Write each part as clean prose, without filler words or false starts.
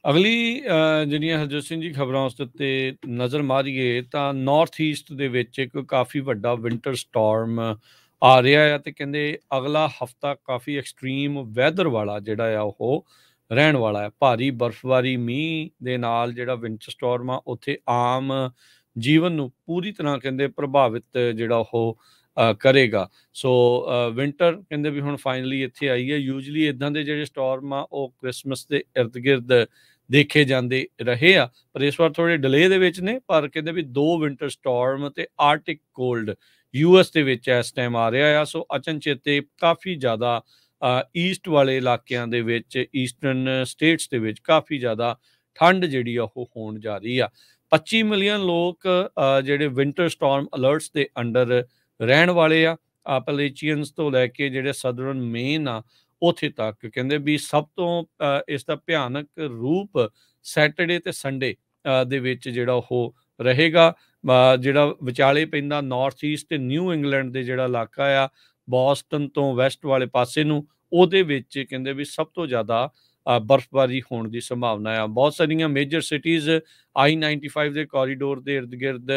ਅਗਲੀ ਜਿਹੜੀਆਂ ਹਰਜੋਤ ਸਿੰਘ ਜੀ ਖਬਰਾਂ ਉਸ ਦੇ ਉੱਤੇ ਨਜ਼ਰ ਮਾਰੀਏ ਤਾਂ ਨਾਰਥ ਈਸਟ ਦੇ ਵਿੱਚ ਇੱਕ ਕਾਫੀ ਵੱਡਾ ਵਿੰਟਰ ਸਟਾਰਮ ਆ ਰਿਹਾ ਆ ਤੇ ਕਹਿੰਦੇ ਅਗਲਾ ਹਫਤਾ ਕਾਫੀ ਐਕਸਟ੍ਰੀਮ ਵੈਦਰ ਵਾਲਾ ਜਿਹੜਾ ਆ ਉਹ ਰਹਿਣ ਵਾਲਾ ਹੈ। ਭਾਰੀ ਬਰਫ਼ਬਾਰੀ ਮੀਂਹ ਦੇ ਨਾਲ ਜਿਹੜਾ ਵਿੰਟਰ ਸਟਾਰਮ ਆ ਉੱਥੇ ਆਮ ਜੀਵਨ ਨੂੰ ਪੂਰੀ ਤਰ੍ਹਾਂ ਕਹਿੰਦੇ ਪ੍ਰਭਾਵਿਤ ਜਿਹੜਾ ਉਹ ਕਰੇਗਾ। ਸੋ ਵਿੰਟਰ ਕਹਿੰਦੇ ਵੀ ਹੁਣ ਫਾਈਨਲੀ ਇੱਥੇ ਆਈ ਹੈ। ਯੂਜਲੀ ਇੱਦਾਂ ਦੇ ਜਿਹੜੇ ਸਟਾਰਮ ਆ ਉਹ ਕ੍ਰਿਸਮਸ ਦੇ ਇਰਦ ਗਿਰਦ ਦੇਖੇ ਜਾਂਦੇ ਰਹੇ ਆ, ਪਰ ਇਸ ਵਾਰ ਥੋੜੇ ਡਿਲੇ ਦੇ ਵਿੱਚ ਨੇ। ਪਰ ਕਹਿੰਦੇ ਵੀ 2 ਵਿੰਟਰ ਸਟਾਰਮ ਤੇ ਆਰਟਿਕ ਕੋਲਡ ਯੂਐਸ ਦੇ ਵਿੱਚ ਇਸ ਟਾਈਮ ਆ ਰਿਹਾ ਆ। ਸੋ ਅਚਨਚੇਤੇ ਕਾਫੀ ਜ਼ਿਆਦਾ ਈਸਟ ਵਾਲੇ ਇਲਾਕਿਆਂ ਦੇ ਵਿੱਚ, ਈਸਟਰਨ ਸਟੇਟਸ ਦੇ ਵਿੱਚ ਕਾਫੀ ਜ਼ਿਆਦਾ ਠੰਡ ਜਿਹੜੀ ਆ ਉਹ ਹੋਣ ਜਾ ਰਹੀ ਆ। 25 ਮਿਲੀਅਨ ਲੋਕ ਜਿਹੜੇ ਵਿੰਟਰ ਸਟਾਰਮ ਅਲਰਟਸ ਦੇ ਅੰਡਰ ਰਹਿਣ ਵਾਲੇ ਆ। ਆਪਲੇਚੀਅਨਸ ਤੋਂ ਲੈ ਕੇ ਜਿਹੜੇ ਸਦਰਨ ਮੇਨ ਆ ਉੱਥੇ ਤੱਕ ਕਹਿੰਦੇ ਵੀ ਸਭ ਤੋਂ ਇਸ ਦਾ ਭਿਆਨਕ ਰੂਪ ਸੈਟਰਡੇ ਤੇ ਸੰਡੇ ਦੇ ਵਿੱਚ ਜਿਹੜਾ ਉਹ ਰਹੇਗਾ। ਜਿਹੜਾ ਵਿਚਾਲੇ ਪੈਂਦਾ ਨਾਰਥ ਈਸਟ ਤੇ ਨਿਊ ਇੰਗਲੈਂਡ ਦੇ ਜਿਹੜਾ ਇਲਾਕਾ ਆ ਬੋਸਟਨ ਤੋਂ ਵੈਸਟ ਵਾਲੇ ਪਾਸੇ ਨੂੰ, ਉਹਦੇ ਵਿੱਚ ਕਹਿੰਦੇ ਵੀ ਸਭ ਤੋਂ ਜ਼ਿਆਦਾ ਬਰਫ਼ਬਾਰੀ ਹੋਣ ਦੀ ਸੰਭਾਵਨਾ ਆ। ਬਹੁਤ ਸਾਰੀਆਂ ਮੇਜਰ ਸਿਟੀਜ਼ I-95 ਦੇ ਕੋਰੀਡੋਰ ਦੇ ਇਰਦ ਗਿਰਦ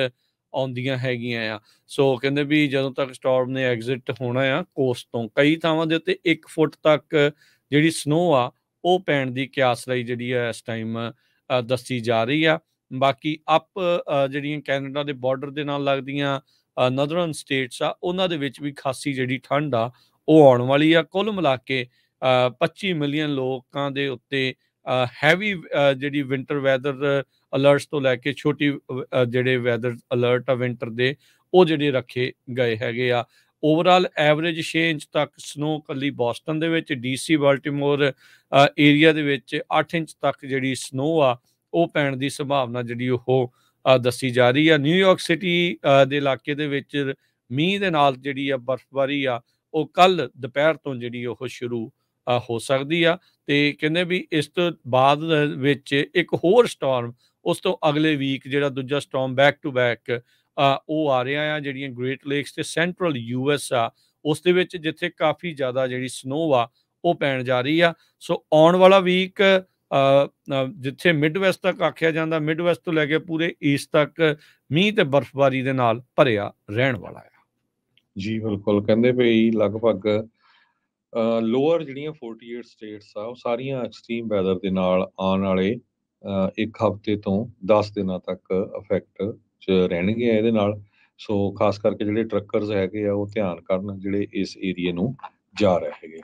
ਆਉਂਦੀਆਂ ਹੈਗੀਆਂ ਆ। ਸੋ ਕਹਿੰਦੇ ਵੀ ਜਦੋਂ ਤੱਕ ਸਟਾਰਮ ਨੇ ਐਗਜ਼ਿਟ ਹੋਣਾ ਆ ਕੋਸਟ ਤੋਂ, ਕਈ ਥਾਵਾਂ ਦੇ ਉੱਤੇ 1 ਫੁੱਟ ਤੱਕ ਜਿਹੜੀ ਸਨੋ ਆ ਉਹ ਪੈਣ ਦੀ ਕਿਆਸ ਲਈ ਜਿਹੜੀ ਆ ਇਸ ਟਾਈਮ ਦੱਸੀ ਜਾ ਰਹੀ ਆ। ਬਾਕੀ ਜਿਹੜੀਆਂ ਕੈਨੇਡਾ ਦੇ ਬਾਰਡਰ ਦੇ ਨਾਲ ਲੱਗਦੀਆਂ ਨਦਰਨ ਸਟੇਟਸ ਆ ਉਹਨਾਂ ਦੇ ਵਿੱਚ ਵੀ ਖਾਸੀ ਜਿਹੜੀ ਠੰਡ ਆ ਉਹ ਆਉਣ ਵਾਲੀ ਆ। ਕੁੱਲ ਮਿਲਾ ਕੇ 25 ਮਿਲੀਅਨ ਲੋਕਾਂ ਦੇ ਉੱਤੇ ਹੈਵੀ ਜਿਹੜੀ ਵਿੰਟਰ ਵੈਦਰ ਅਲਰਟਸ ਤੋਂ ਲੈ ਕੇ ਛੋਟੀ ਜਿਹੜੇ ਵੈਦਰ ਅਲਰਟ ਆ ਵਿੰਟਰ ਦੇ ਉਹ ਜਿਹੜੇ ਰੱਖੇ ਗਏ ਹੈਗੇ ਆ। ਓਵਰਆਲ ਐਵਰੇਜ 6 ਇੰਚ ਤੱਕ ਸਨੋ ਕੱਲੀ ਬੋਸਟਨ ਦੇ ਵਿੱਚ, DC ਬਾਲਟੀਮੋਰ ਏਰੀਆ ਦੇ ਵਿੱਚ 8 ਇੰਚ ਤੱਕ ਜਿਹੜੀ ਸਨੋ ਆ ਉਹ ਪੈਣ ਦੀ ਸੰਭਾਵਨਾ ਜਿਹੜੀ ਉਹ ਦੱਸੀ ਜਾ ਰਹੀ ਆ। ਨਿਊਯਾਰਕ ਸਿਟੀ ਦੇ ਇਲਾਕੇ ਦੇ ਵਿੱਚ ਮੀਂਹ ਦੇ ਨਾਲ ਜਿਹੜੀ ਆ ਬਰਫ਼ਬਾਰੀ ਆ ਉਹ ਕੱਲ ਦੁਪਹਿਰ ਤੋਂ ਜਿਹੜੀ ਉਹ ਸ਼ੁਰੂ ਹੋ ਸਕਦੀ ਆ। ਤੇ ਕਹਿੰਦੇ ਵੀ ਇਸ ਤੋਂ ਬਾਅਦ ਵਿੱਚ ਇੱਕ ਹੋਰ ਸਟਾਰਮ ਉਸ ਤੋਂ ਅਗਲੇ ਵੀਕ ਜਿਹੜਾ ਦੂਜਾ ਸਟਾਰਮ ਬੈਕ ਟੂ ਬੈਕ ਉਹ ਆ ਰਿਹਾ ਆ ਜਿਹੜੀਆਂ ਗ੍ਰੇਟ ਲੇਕਸ ਤੇ ਸੈਂਟਰਲ US ਆ ਉਸ ਦੇ ਵਿੱਚ, ਜਿੱਥੇ ਕਾਫੀ ਜ਼ਿਆਦਾ ਜਿਹੜੀ ਸਨੋ ਆ ਉਹ ਪੈਣ ਜਾ ਰਹੀ ਆ। ਸੋ ਆਉਣ ਵਾਲਾ ਵੀਕ ਜਿੱਥੇ ਮਿਡ ਵੈਸਟ ਤੱਕ ਆਖਿਆ ਜਾਂਦਾ, ਮਿਡ ਵੈਸਟ ਤੋਂ ਲੈ ਕੇ ਪੂਰੇ ਈਸਟ ਤੱਕ ਮੀਂਹ ਤੇ ਬਰਫ਼ਬਾਰੀ ਦੇ ਨਾਲ ਭਰਿਆ ਰਹਿਣ ਵਾਲਾ ਆ। ਜੀ ਬਿਲਕੁਲ, ਕਹਿੰਦੇ ਵੀ ਲਗਭਗ ਲੋਅਰ ਜਿਹੜੀਆਂ 48 ਸਟੇਟਸ ਆ ਉਹ ਸਾਰੀਆਂ ਐਕਸਟ੍ਰੀਮ ਵੈਦਰ ਦੇ ਨਾਲ ਆਉਣ ਵਾਲੇ 1 ਹਫ਼ਤੇ ਤੋਂ 10 ਦਿਨਾਂ ਤੱਕ ਇਫੈਕਟ 'ਚ ਰਹਿਣਗੇ ਇਹਦੇ ਨਾਲ। ਸੋ ਖਾਸ ਕਰਕੇ ਜਿਹੜੇ ਟਰੱਕਰਸ ਹੈਗੇ ਆ ਉਹ ਧਿਆਨ ਕਰਨ ਜਿਹੜੇ ਇਸ ਏਰੀਏ ਨੂੰ ਜਾ ਰਹੇ ਹੈਗੇ।